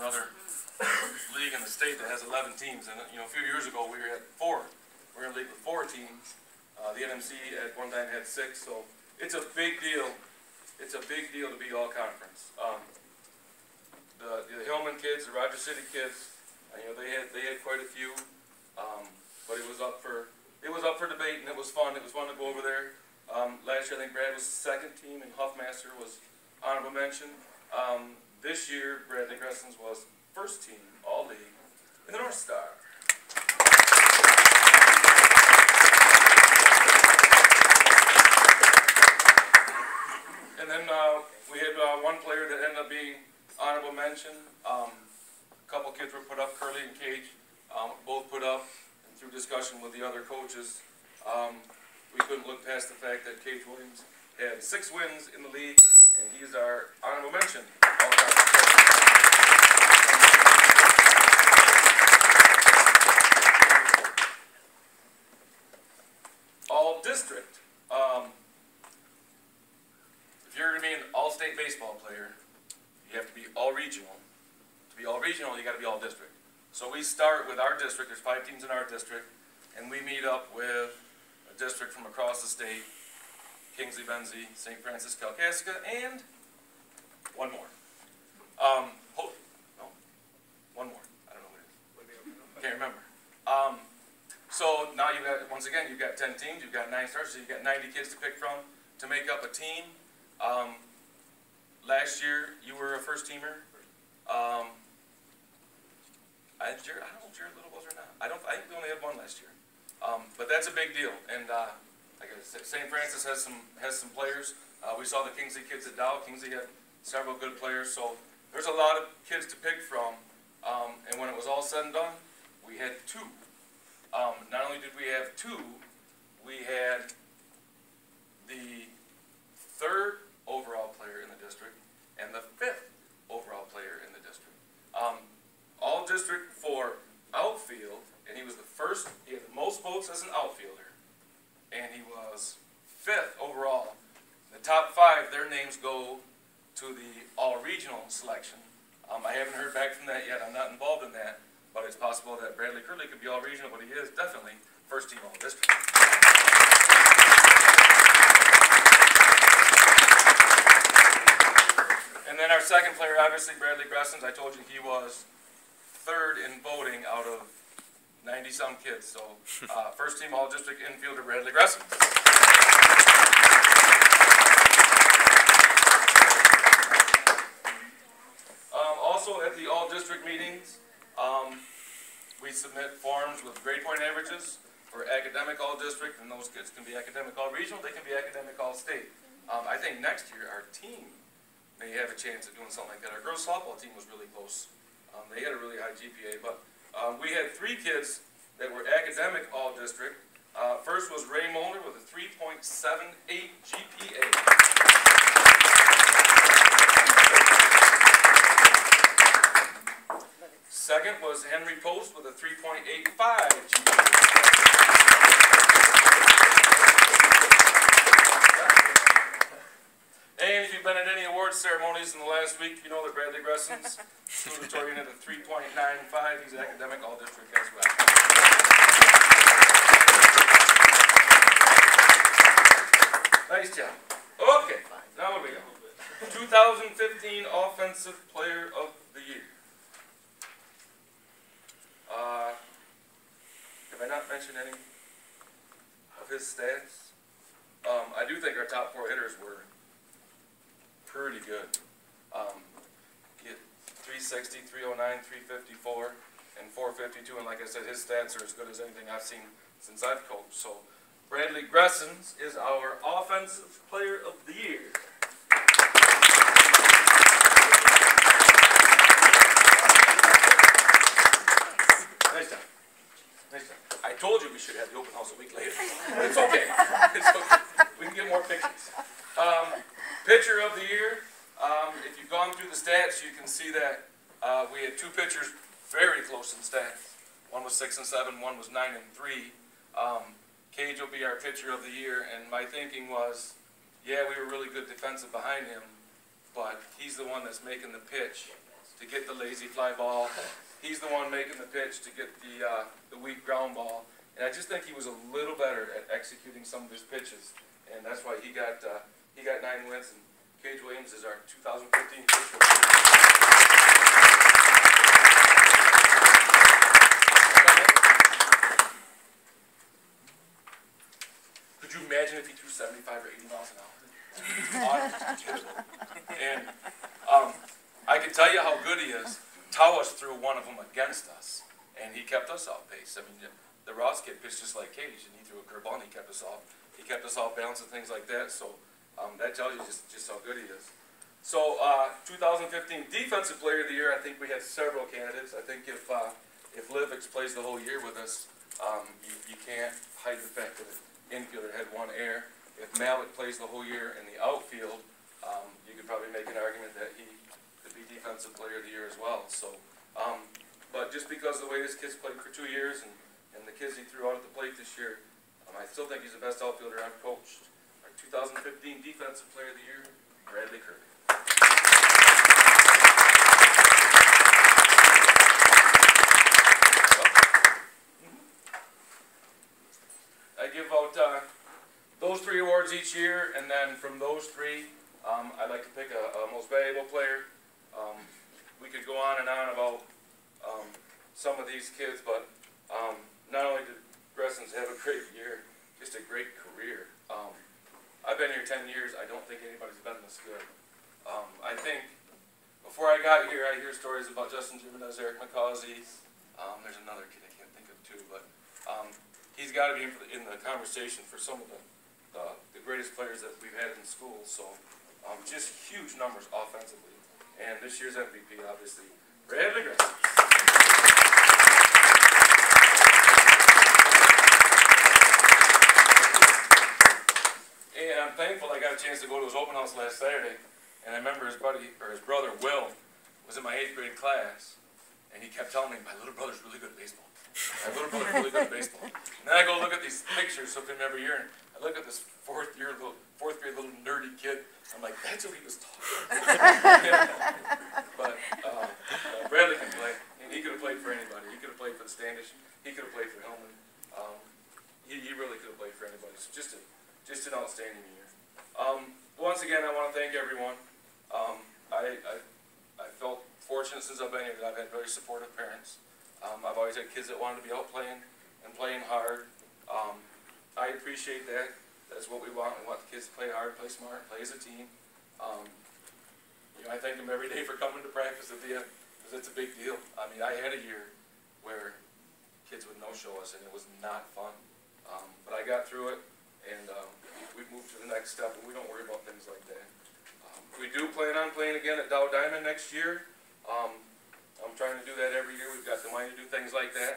another league in the state that has 11 teams. And a few years ago we were at 4. We're in a league with 4 teams. The NMC at one time had 6, so it's a big deal. It's a big deal to be all conference. The Hillman kids, the Rogers City kids, they had quite a few, but it was up for debate, and it was fun. It was fun to go over there. Last year I think Brad was second team, and Huffmaster was honorable mention. This year Bradley Gresson's was first team all league in the North Star. And then we had one player that ended up being honorable mention. A couple kids were put up, Curly and Cage, both put up, and through discussion with the other coaches, we couldn't look past the fact that Cage Williams had 6 wins in the league, and he's our honorable mention. All district. If you're going to be an all-state baseball player, you have to be all-regional. To be all-regional, you got to be all-district. So we start with our district. There's 5 teams in our district, and we meet up with a district from across the state: Kingsley, Benzie, St. Francis, Kalkaska, and one more. One more. I don't know what it is. Can't remember. So now you've got, once again, you've got 10 teams. You've got 9 stars, so you've got 90 kids to pick from to make up a team. Last year, you were a first teamer. I don't know if Jared Little was or not. I think we only had 1 last year. But that's a big deal. And like I said, St. Francis has some players. We saw the Kingsley kids at Dow. Kingsley had several good players. So there's a lot of kids to pick from. And when it was all said and done, we had 2. Not only did we have 2, we had the 3rd overall player in the district and the 5th overall player in the district. All district for outfield, and he was the first. He had the most votes as an outfielder, and he was 5th overall. The top 5, their names go to the all-regional selection. I haven't heard back from that yet. I'm not involved in that, but it's possible that Bradley Curley could be all-regional, but he is definitely first team all-district. And then our second player, obviously Bradley Gressons. I told you he was 3rd in voting out of 90-some kids. So first team all-district infielder Bradley Gressons. Also at the all-district meetings, we submit forms with grade point averages for academic all-district, and those kids can be academic all-regional, they can be academic all-state. I think next year our team may have a chance of doing something like that. Our girls softball team was really close. They had a really high GPA, but we had 3 kids that were academic all-district. First was Ray Molnar with a 3.78 GPA. Second was Henry Post with a 3.85 GPA. And if you've been at any awards ceremonies in the last week, you know that Bradley Gresson's salutatorian at a 3.95. He's academic all-district as well. Nice job. Okay, now what do we got? 2015 Offensive Player of the Year. Have I not mentioned any of his stats? I do think our top 4 hitters were pretty good. Get 360, 309, 354, and 452, and like I said, his stats are as good as anything I've seen since I've coached. So Bradley Gressons is our Offensive Player of the Year. Nice job. Nice job. I told you we should have the open house a week later. It's okay. It's okay. We can get more pictures. Pitcher of the year. If you've gone through the stats, you can see that we had 2 pitchers very close in stats. One was 6 and 7, one was 9 and 3. Cage will be our pitcher of the year, and my thinking was, yeah, we were really good defensive behind him, but he's the one that's making the pitch to get the lazy fly ball. He's the one making the pitch to get the weak ground ball. And I just think he was a little better at executing some of his pitches, and that's why he got 9 wins. And Cage Williams is our 2015 pitcher. Could you imagine if he threw 75 or 80 miles an hour? And I can tell you how good he is. Tawas threw one of them against us, and he kept us off base. I mean, the Ross kid pitched just like Cage, and he threw a curveball, and he kept us off. He kept us off balance and things like that. So that tells you just how good he is. So 2015 Defensive Player of the Year, I think we had several candidates. I think if Livix plays the whole year with us, you can't hide the fact that the infielder had 1 error. If Malik plays the whole year in the outfield, you could probably make an argument that he could be Defensive Player of the Year as well. So, but just because of the way this kid's played for 2 years and the kids he threw out at the plate this year, I still think he's the best outfielder I've coached. Our 2015 Defensive Player of the Year, Bradley Kirby. I give out those 3 awards each year, and then from those 3, I'd like to pick a most valuable player. We could go on and on about some of these kids, but not only did Gressons have a great year, just a great career. I've been here 10 years. I don't think anybody's been this good. I think before I got here, I hear stories about Justin Jimenez, Eric McCausey. There's another kid I can't think of too, but he's got to be in the conversation for some of the greatest players that we've had in school. So just huge numbers offensively. And this year's MVP, obviously, Bradley Gressons. And I'm thankful I got a chance to go to his open house last Saturday. And I remember his brother, Will, was in my 8th grade class. And he kept telling me, my little brother's really good at baseball. My little brother's really good at baseball. And then I go look at these pictures of him every year, and I look at this 4th grade little nerdy kid. I'm like, that's what he was talking about. But Bradley can play, and he could have played for anybody. He could have played for the Standish. He could have played for Hillman. He really could have played for anybody. So just an outstanding year. Once again, I want to thank everyone. I felt fortunate since I've been here that I've had very supportive parents. I've always had kids that wanted to be out playing and playing hard. I appreciate that. That's what we want. We want the kids to play hard, play smart, play as a team. I thank them every day for coming to practice at the end, because it's a big deal. I mean, I had a year where kids would no-show us, and it was not fun. But I got through it, and we've moved to the next step, and we don't worry about things like that. We do plan on playing again at Dow Diamond next year. I'm trying to do that every year. We've got the money to do things like that.